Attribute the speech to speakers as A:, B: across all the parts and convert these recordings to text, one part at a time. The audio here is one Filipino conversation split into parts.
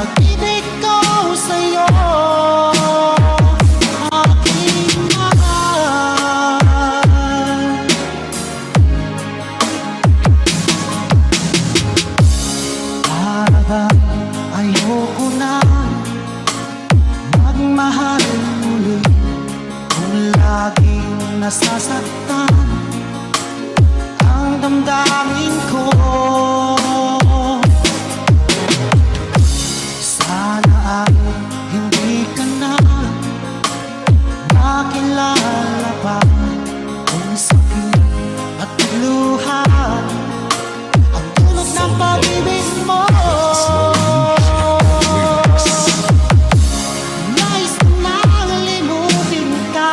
A: pag-ibig ko sa'yo, aking mahal. Para ayoko na magmahal muli kung laging nasasaktan ang damdamin ko. Sana ay hindi ka na makilala pa kung sakit at luha ang tulog ng pag-ibig mo. Nais ko nang limutin ka,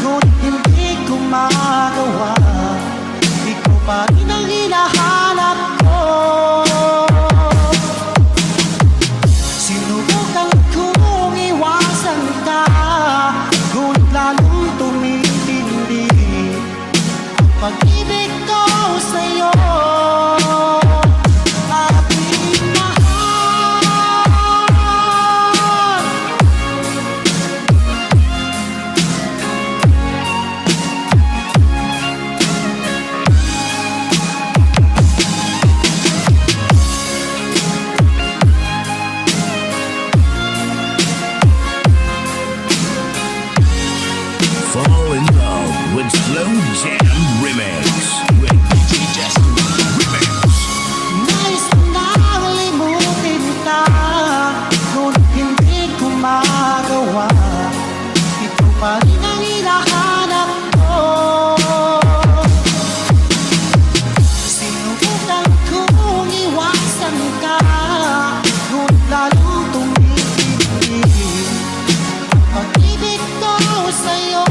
A: ngunit hindi ko magawa. Ikaw pa rin ang hinahanap ko. Sinubukan kong iwasan ka, ngunit lalong tumitindi ang pag-ibig ko sa'yo, aking mahal.
B: Fall in love with Slow Jam Remix with DJ Justin Remix.
A: Nais ko nang limutin ka, ngunit hindi ko magawa. Ikaw pa rin ang hinahanap ko. Sinubukan kong iwasan ka, ngunit lalong tumitindi ang pag-ibig ko sa'yo,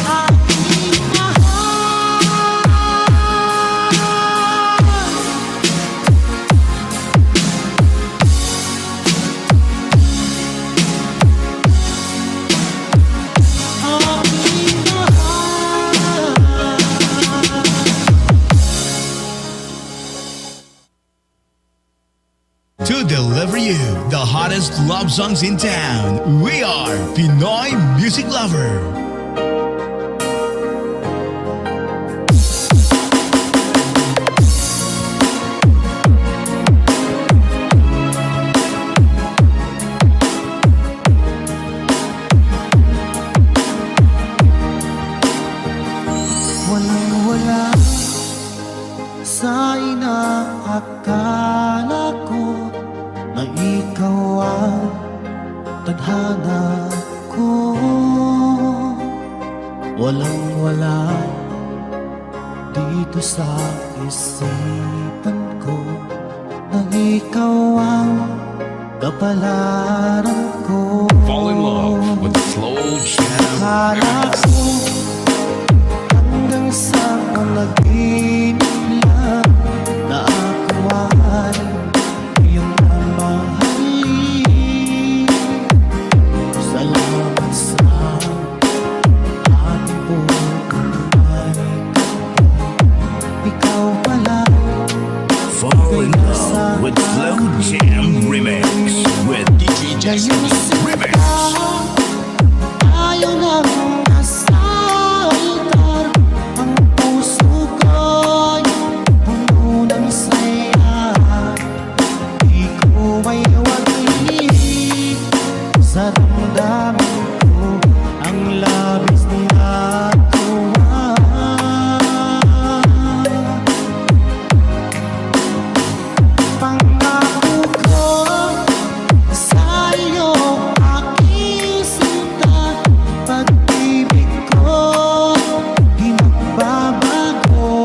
A: aking mahal. Aking mahal.
B: To deliver you the hottest love songs in town, we are Pinoy Music Lover.
A: Walang-wala sa inaakala ko na ikaw ang tadhana ko. Walang-wala dito sa isipan ko na ikaw ang kapalaran ko.
C: Fall in love with the Slow Jam
A: Akala
C: Remix.
A: ko hanggang sa panaginip lang na ako ay iyong mamahalin. Salamat sa ating buhay. Ikaw pala
B: Fall in love with Slow Jam Remix with DJ Justin Remix.
A: ayaw nang nasa altar. Ang puso ko'y puno ng saya. Di ko may wagi sa damdamin ko ang labis na tuwa. Pangako ko sa iyo, aking sinta, pag-ibig ko di magbabago.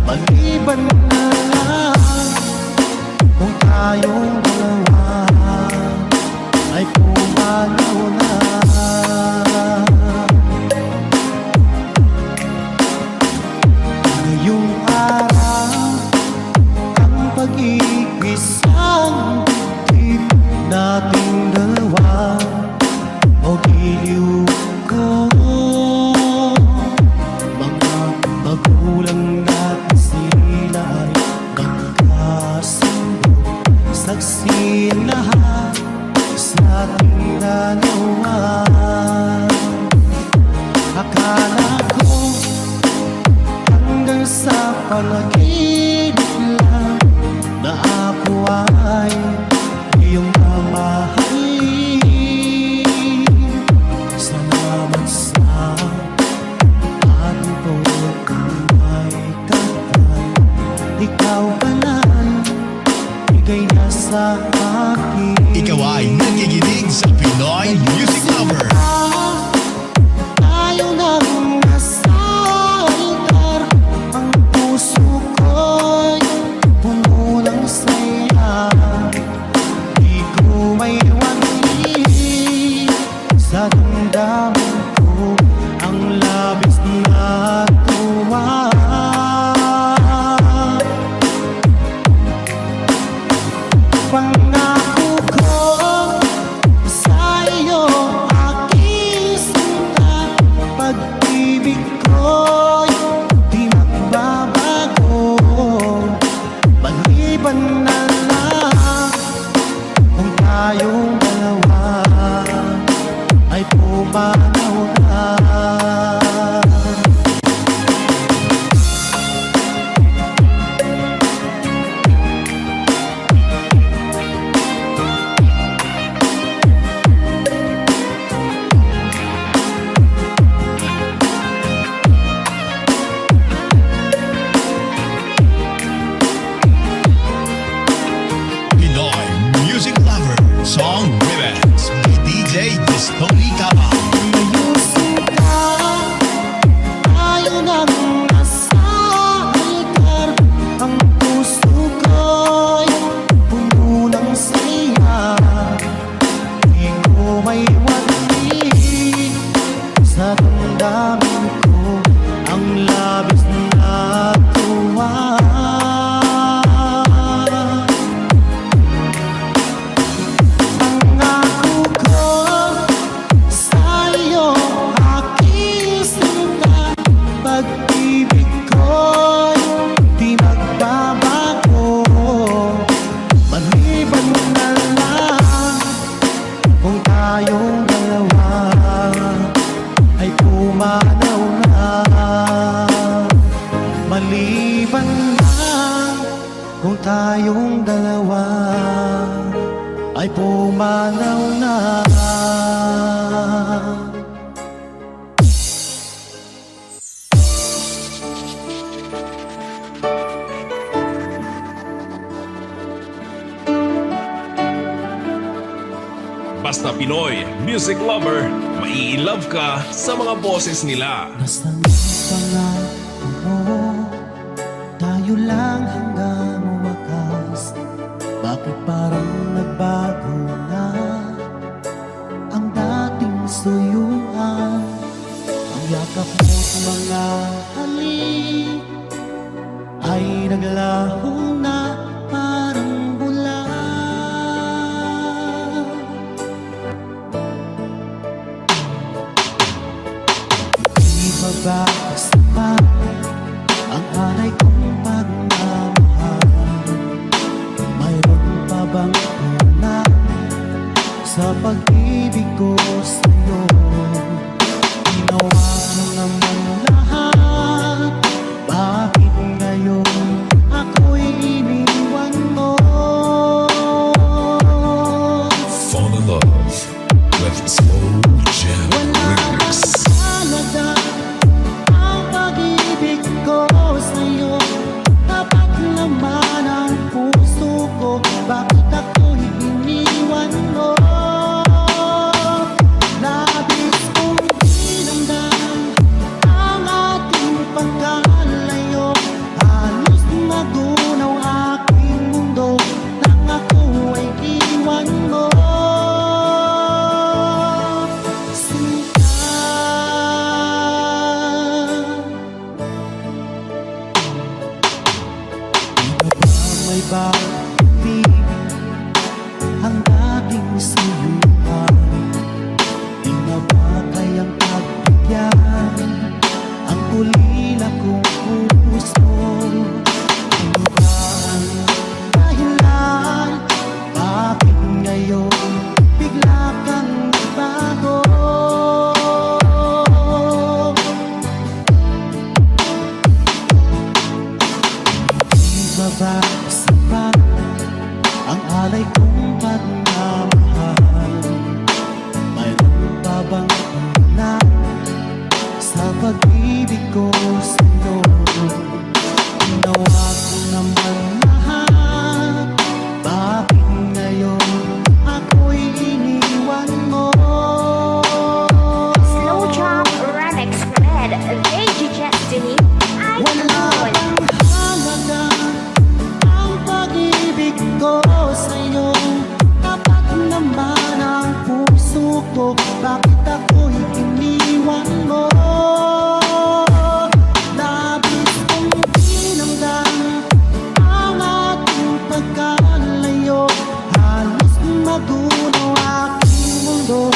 A: Maliban na lang kung tayong dalawa ay pumanaw na. Ngayong araw ang pag-iisang dibdib nating dalawa o giliw ko. Mga magulang natin sila ay nagkasundo. panaginip lang na ako ay iyong mamahalin. Salamat sa ating pagkakay kapal. Ikaw palan, bigay na sa akin.
D: Ikaw ay nakikinig sa Pinoy Music Lover.
A: Tayo nang nasa altar, ang puso ko'y puno ng saya. Di ko maiwani sa damdamin ko ang labis na tuwa. Pangako ko sa iyo, aking sinta, pag-ibig ko'y di magbabago. Maliban na lang kung tayong dalawa ay pumanaw na.
D: Pinoy Music Lover Song Remix by DJ Tony Cabal.
A: Ayusin ka, tayo nang nasa altar, ang puso ko'y puno ng saya. Di ko maiwani sa damdamin ko ang labis na tuwa. Pangako ko sa iyo, aking sinta, pag-ibig ko'y di magbabago. Maliban na lang kung tayong dalawa ay pumanaw na. Maliban na kung tayong dalawa ay pumanaw na.
C: Basta Pinoy Music Lover, mai-love ka sa mga boses nila.
A: Nasaan pangako mo, tayo lang hanggang wakas. Bakit parang nagbago na ang dating suyuan? Ang yakap mo't mga halik ay naglaho na parang bula. Di ba ba sapat ang hanay kong pagmamahal? Mayroon pa bang una sa pag-ibig ko sa'yo? Ginawa mo naman lahat, bakit ngayon ako'y iniwan mo?
C: Fall in love with Slow Jam
A: Wala
C: Remix.
A: mahalaga ang pag-ibig ko sa'yo. Tapat naman ang puso ko, bakit ako'y iniwan mo? Labis kong dinamdam ang ating pagkalayo. Halos magunaw aking mundo nang ako ay iwan mo. Sinta, di ba may pag-ibig ang dating suyuan? Di na ba kayang pagbigyan ang ulila kong puso? Ano ba ang dahilan? Bakit ngayon bigla kang nagbago? sabay-sabay ang alay kong pagmamahal. Mayroon pa bang na sa pag-ibig ko sa'yo? Ginawa ko naman lahat, bakit ngayon ako'y iniwan mo?
E: Slow Jam Remix with DJ Destiny. I
A: Wala
E: Cool.
A: bang halaga ang pag-ibig ko sa'yo? Tapat naman ang puso ko, bakit ako'y iniwan mo? Labis kong dinamdam ang ating pagkalayo, halos magunaw aking mundo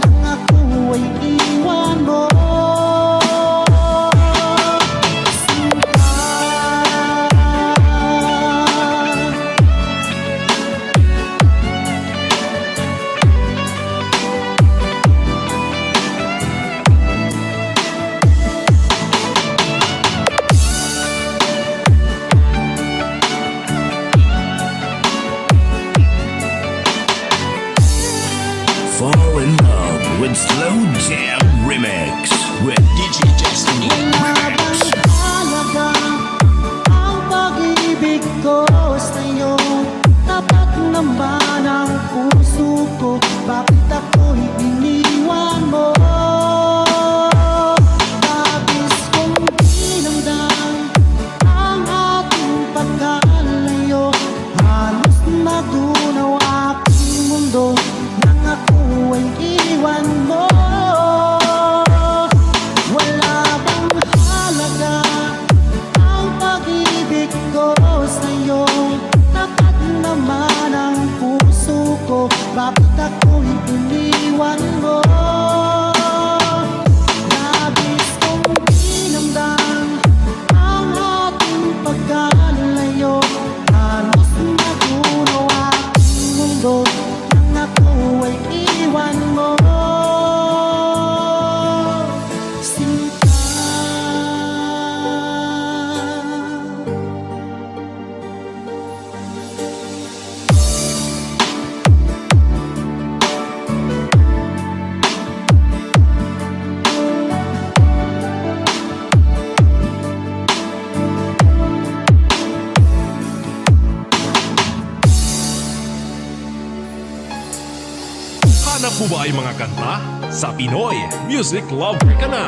A: nang ako ay iwan mo.
B: Fall in love with Slow Jam Remix with DJ Destiny
A: Wala bang
B: Remix.
A: halaga ang pag-ibig ko sa'yo? Tapat naman ang puso ko, bakit ako'y iniwan mo? Labis kong dinamdam ang ating pagkalayo, halos magunaw aking mundo nang ako ay iwan mo. Wala bang halaga ang pag-ibig ko sa'yo? Tapat naman ang puso ko, bakit ako'y iniwan mo? Labis kong dinamdam ang ating pagkalayo, halos magunaw aking mundo nang ako ay iwan mo. Sinta.
C: Hanap mo ba ay mga kanta? Sa Pinoy Music Lover ka na!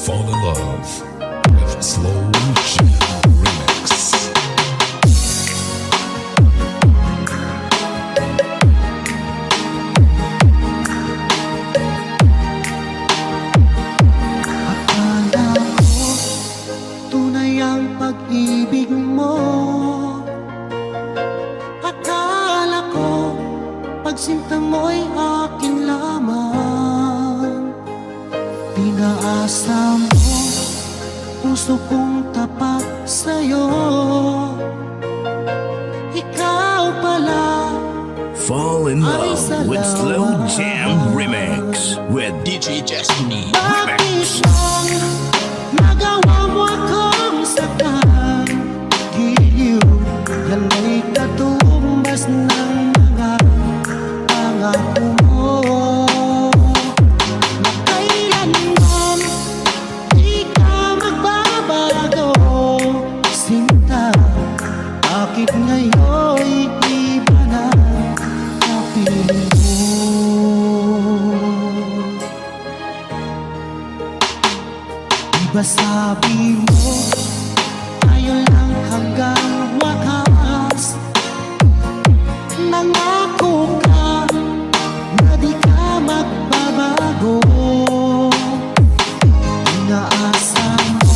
D: Fall in love with Slow Jam Remix.
A: Akala ko tunay ang pag-ibig mo. Akala ko pagsinta mo'y akin lamang. Pinaasa mo puso kong tapat sa'yo. Ikaw pala
B: Fall in love with Slow Jam Remix with DJ Destiny
A: bakit
B: Remix.
A: lang nagawa mo akong saktan? Giliw, yan ay katumbas ng mga pangako mo. Na kailanman di ka magbabago. Sinta, bakit ngayon iba na kapiling mo? Diba sabi mo, tayo lang hanggang wakas? Nangako ka na di ka magbabago. Inaasa mo,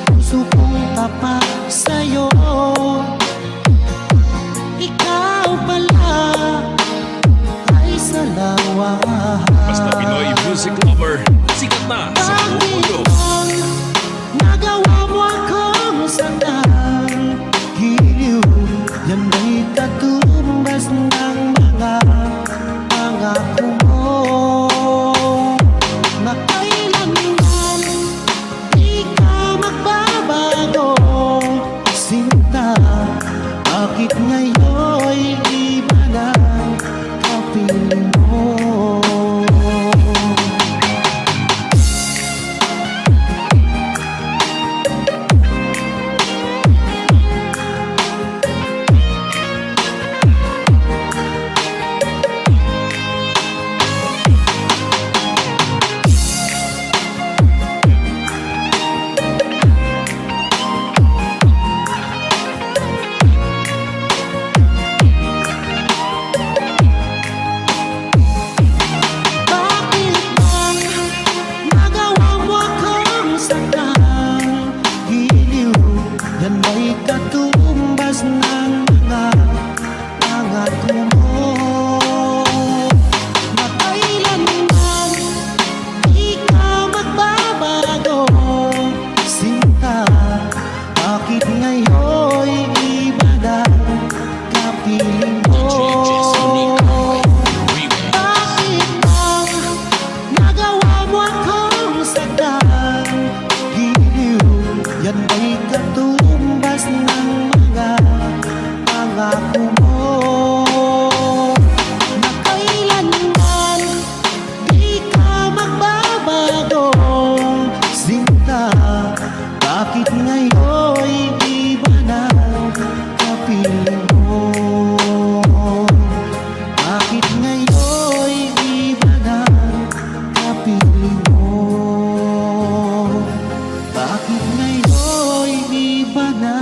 A: puso kong tapat sa'yo. Ikaw pala ay salawa.
C: Basta Pinoy Music Lover, sikat na sa buong mundo!
A: Bakit lang nagawa mo akong saktan? Giliw, yan ay katumbas tumbas ng mga pangako mo na kailanman di ka magbabago. Sinta, bakit ngayon'y iba na kapiling mo? Katumbas ng mga pangako mo na kailanman di ka magbabago. Sinta, bakit ngayon'y iba na kapiling mo? Bakit bang nagawa mo akong saktan? Giliw, yan ba'y katumbas ng mga pangako mo na kailanman di ka magbabago. Sinta, bakit ngayon'y iba na kapiling mo? Bakit ngayon'y iba na kapiling mo? Bakit ngayon'y iba na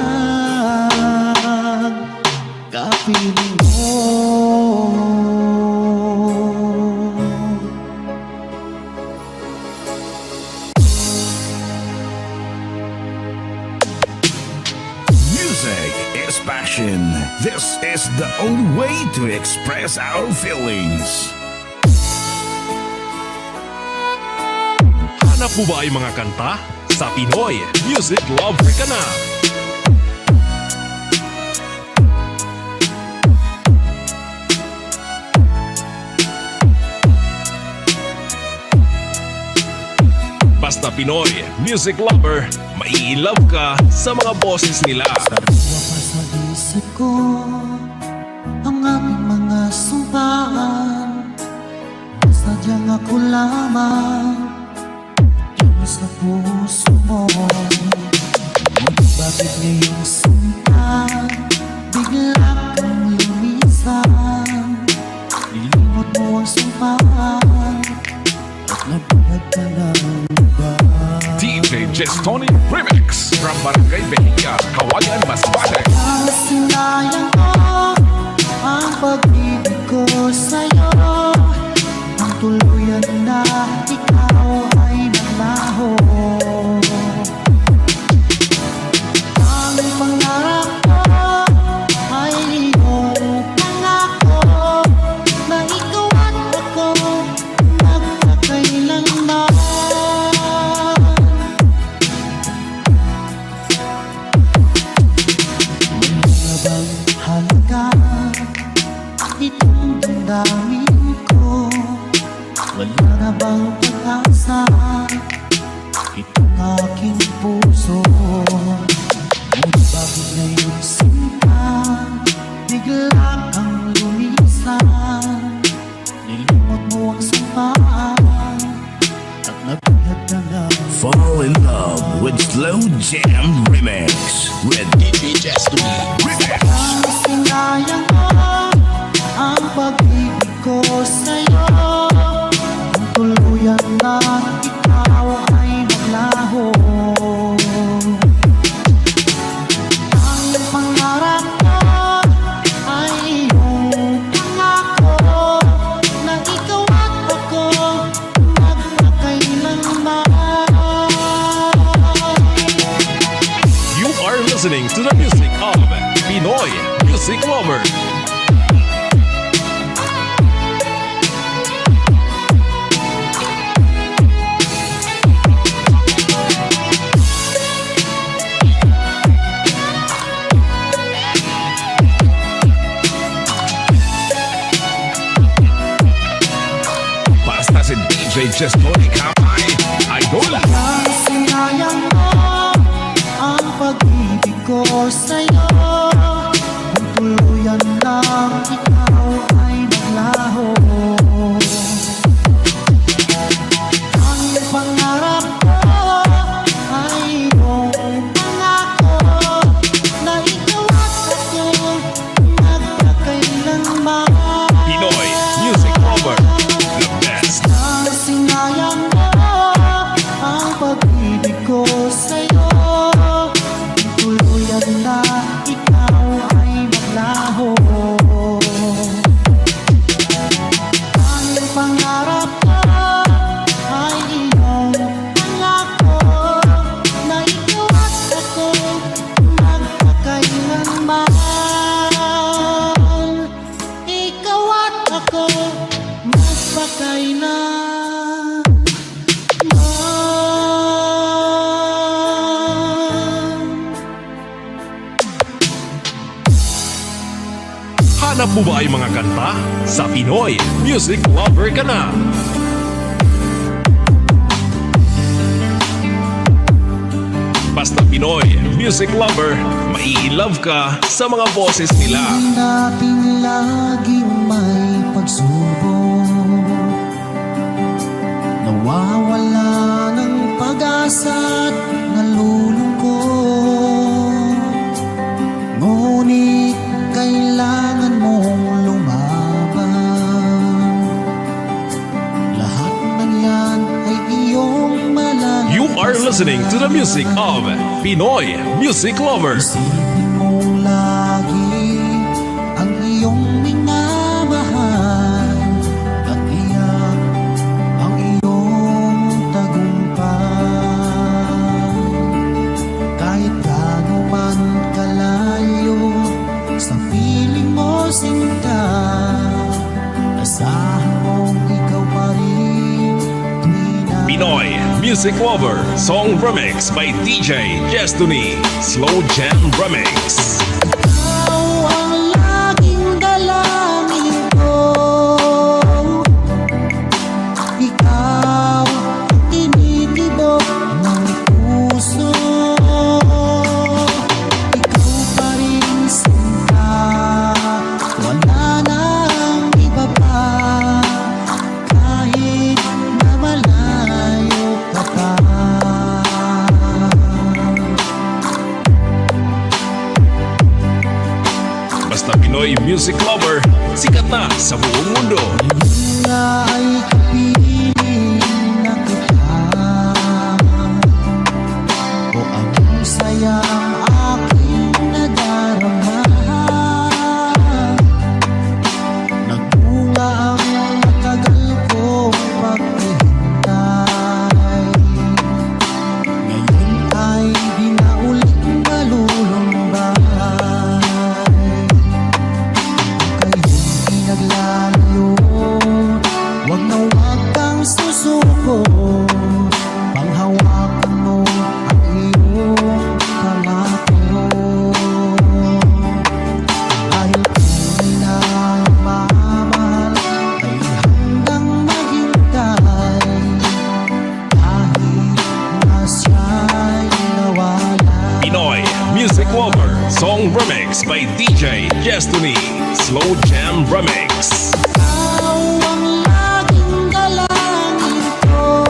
A: kapiling mo?
B: Music is passion. This is the only way to express our feelings.
C: Hanap mo ba ay mga kanta? Sa Pinoy Music Lover ka na. Basta Pinoy Music Lover, mai-love ka sa mga boses nila.
A: Sariwa pa sa isip ko ang aming mga sumpaan. Sadyang ako lamang yung sa puso mo. Ngunit bakit ngayong sinta bigla kang lumisan? Nilimot mo ang sumpaan at nagbuhat ka ng iba.
C: DJ Jestoni Remix from Barangay Behiga, Kawayan, Masbate.
A: Ang sinayang ko ang pag-ibig ko sa'yo, ang tuluyan na ikaw ay naglaho. Ang pangarap ko ay iyong pangako na ikaw at ako magkakailanman. Bang halaga itong damdamin ko? Wala na bang pag-asa itong aking puso? Ngunit bakit ngayon sinta bigla kang lumisan? Nilimot mo ang sumpaan at nagbihat ka na.
B: Fall in love with Slow Jam Remix with DJ Jestoni Remix.
A: Ang sinayang ko ang pag-ibig ko sa'yo, ang tuluyan na ikaw ay naglaho. Ang pangarap ko ay iyong pangako na ikaw at ako magkakailanman.
C: You are listening to the music of Pinoy Music Lover. Chestoy Kamay, Idol.
A: Sinayang mo ang pag-ibig ko sa'yo. Kung tuluyan lang ikaw ay naglaho. Ang pangarap ko ay iyong pangako na ikaw at ako magkakailanman.
C: Pinoy Music Lover, the best.
A: Sinayang mo ang pag-ibig ko sa'yo. Tuluyan na ikaw ay maglaho. Ang pangarap ko ay iyong pangako na ikaw at ako magkakailanman. Ikaw at ako magpakailanman.
C: Hanap mo ba ay mga kanta? Sa Pinoy Music Lover ka na. Basta Pinoy Music Lover, mai-love ka sa mga boses nila.
A: Hindi natin laging may pagsubok. Nawawala ng pag-asa at nalulungkot. Ngunit kailangan mong lumaban. Lahat ng yan ay iyong malalaman.
C: You are listening to the music of Pinoy Music Lover.
A: Isipin mong lagi ang iyong minamahal at iyak ang iyong tagumpay. Kahit gaano man kalayo sa piling mo sinta, asahan mong ikaw pa rin tuwing na
C: Pinoy Music Lover Song Remix by DJ Destiny Slow Jam Remix.
A: ikaw ang laging dalangin ko. Ikaw ang tinitibok ng puso. Ikaw pa rin sinta, wala nang iba pa. Kahit na malayo ka pa.
C: Basta Pinoy Music Lover, sikat na sa buong mundo.
A: Na ay kapiling na kita, o ang sayang aking nadarama. Nagbunga ang matagal kong paghihintay. Ngayon ay di na ulit malulumbay. Kayong pinaglalayo, wag na wag kang susuko. Panghawakan mo ang iyong pangako. Dahil tunay na mamahal ay handang maghintay. Kahit na siya'y nawala.
C: Pinoy Music Lover Song Remix by DJ Destiny Slow Jam Remix.
A: Ikaw ang laging dalangin ko.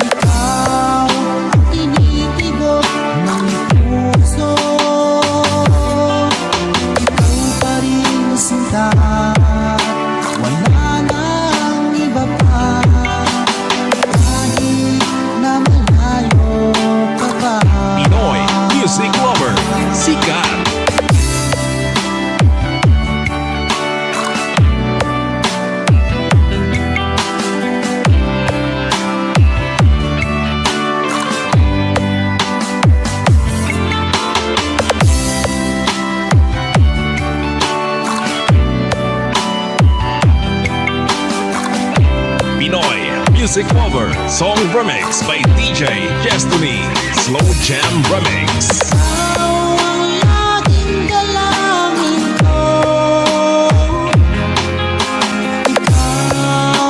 A: Ikaw ang tinitibok ng puso. Ikaw pa rin sinta, wala nang iba pa. Kahit na malayo ka pa.
C: Pinoy Music Lover, sikat. Pinoy Music Lover Song Remix by DJ Destiny Slow Jam Remix.
A: Ikaw ang laging dalangin ko. Ikaw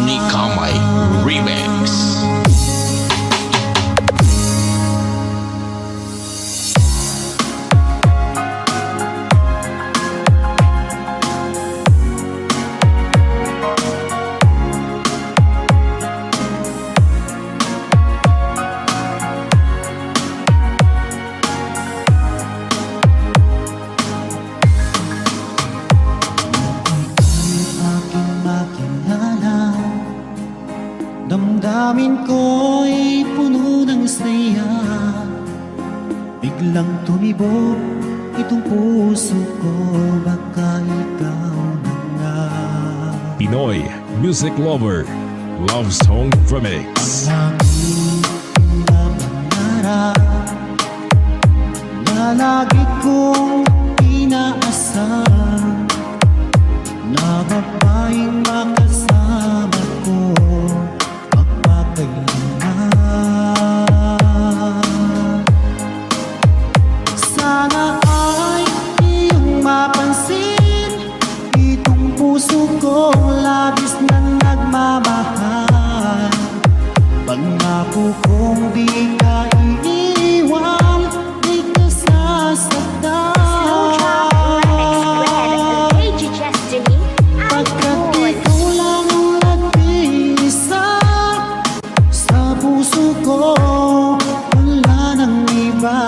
D: Johnny Kamay Remix.
A: Aking makilala, damdamin ko'y puno ng saya. Biglang tumibok itong puso ko, baka ikaw na nga.
C: Pinoy Music Lover Love Song Remix.
A: Aking pinapangarap na lagi kong inaasam, na babaeng makasama ko magpakailanman. Sana ay iyong mapansin itong puso kong labis nang nagmamahal. Pangako kong di ka iiwan, di ka sasaktan.
E: Lady Destiny.
A: Pagkat ikaw lang ang nag-iisa sa puso ko, wala nang iba.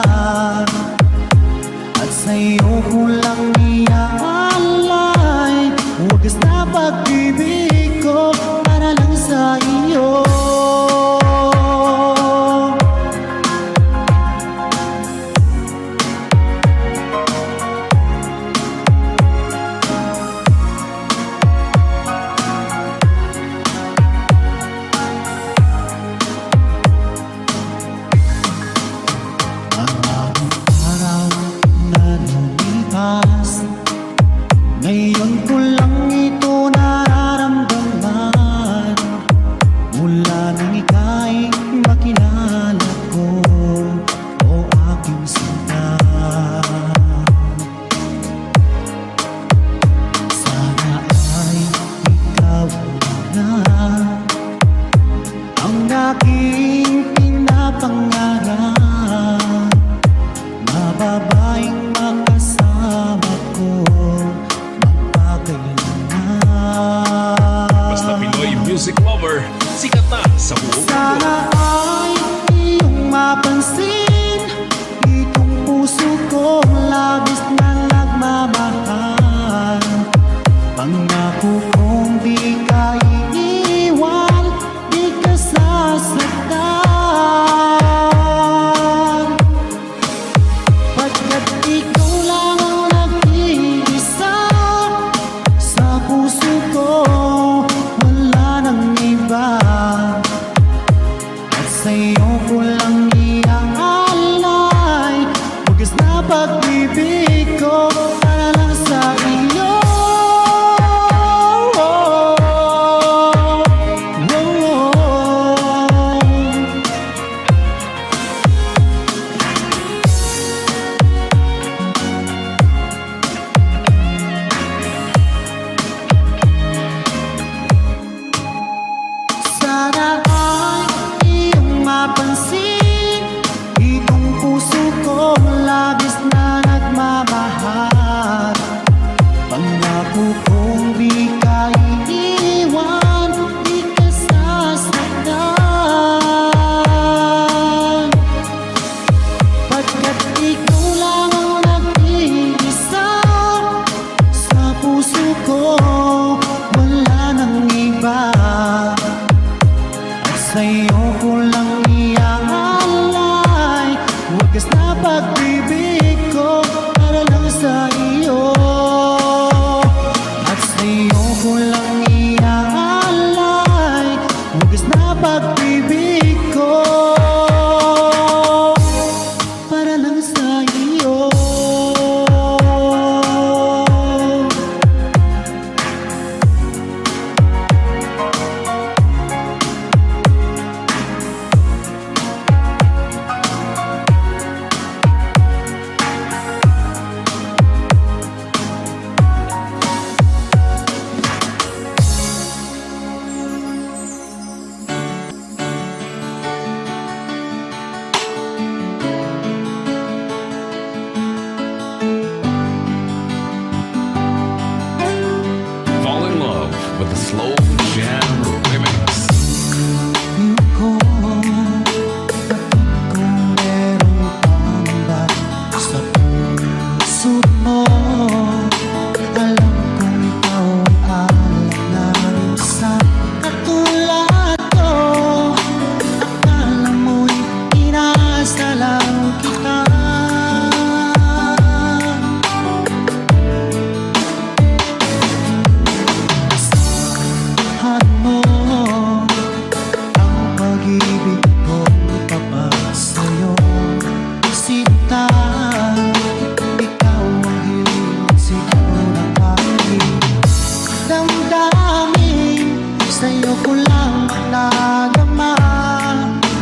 A: At sa'yo ko lang iaalay wagas na pag-ibig ko para lang sa iyo. Ang bagong araw na lumipas, ngayon ko lang ito nararamdaman. Mula nang ika'y makilala ko, o aking sinta. Sana ay ikaw na ang aking pinapangarap, na babaeng makasama ko magpakailanman.
C: Basta Pinoy Music Lover, sikat na sa buong mundo.
A: Sana ay iyong mapansin itong puso kong labis na nagmamahal. Pangako kong di ka iiwan, di ka sasaktan. Pagkat ikaw lang ang nag-iisa sa puso ko, wala nang iba. At sa'yo ko lang iaalay wagas na pag-ibig ko para lang sa iyo. Sana ay iyong mapansin itong puso kong labis na nagmamahal. Pangako kong di ka iiwan, di ka sasaktan. Pagkat ikaw lang ang nag-iisa sa puso ko, wala nang iba. At sa'yo ko lang iaalay wagas na pag-ibig ko para lang sa iyo. At sa'yo ko lang iaalay wagas na pag-ibig ko para lang sa iyo. lamang nadama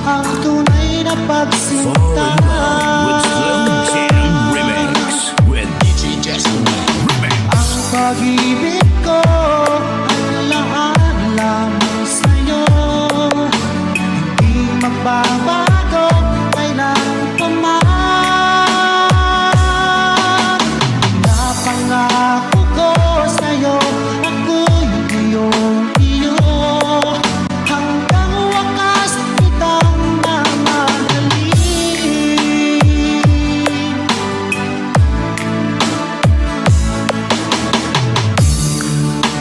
A: ang tunay na
B: Fall
A: pagsinta.
B: in love with Slow Jam Remix with DJ Destiny Remix.
A: Ang pag-ibig ko ay laan lamang sa'yo, hindi magbabago kailan pa man. Napangako ko sa'yo, ako'y iyong-iyo, hanggang wakas kitang mamahalin.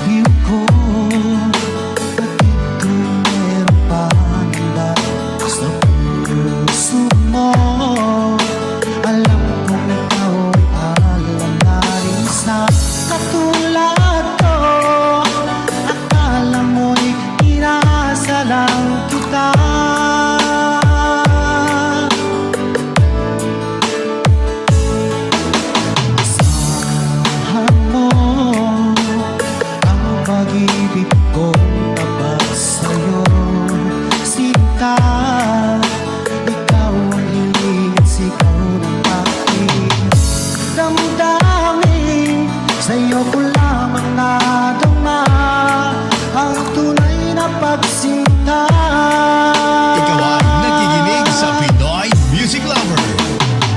A: Iyo ko, batid ko meron pang iba sa puso mo. Alam kong ikaw ay alam na rin sa katulad ko. Akala mo'y inasa lang kita. Asahan mo ang pag-ibig kong tabas sa'yo, sinta. Ikaw ang hiling at sigaw ng aking damdamin. Sa'yo ko lamang nadama ang tunay na pagsinta.
D: Ikaw ay nakikinig sa Pinoy Music Lover.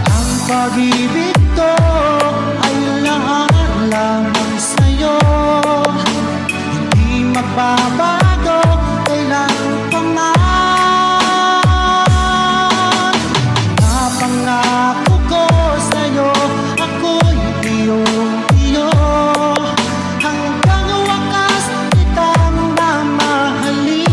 A: Ang pag-ibig ko ay laan lamang sa'yo, hindi magbabago kailan pa man. Napangako ko sa'yo, ako'y iyong-iyo, hanggang wakas kitang mamahalin.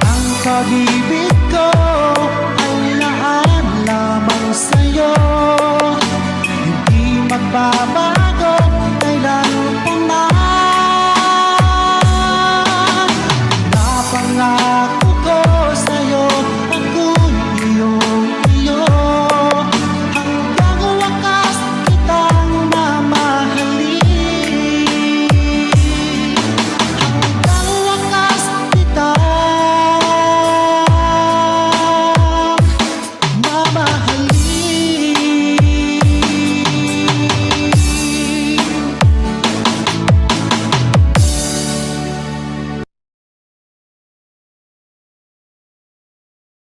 A: Ang pag-ibig ko ay laan lamang sa'yo, hindi magbabago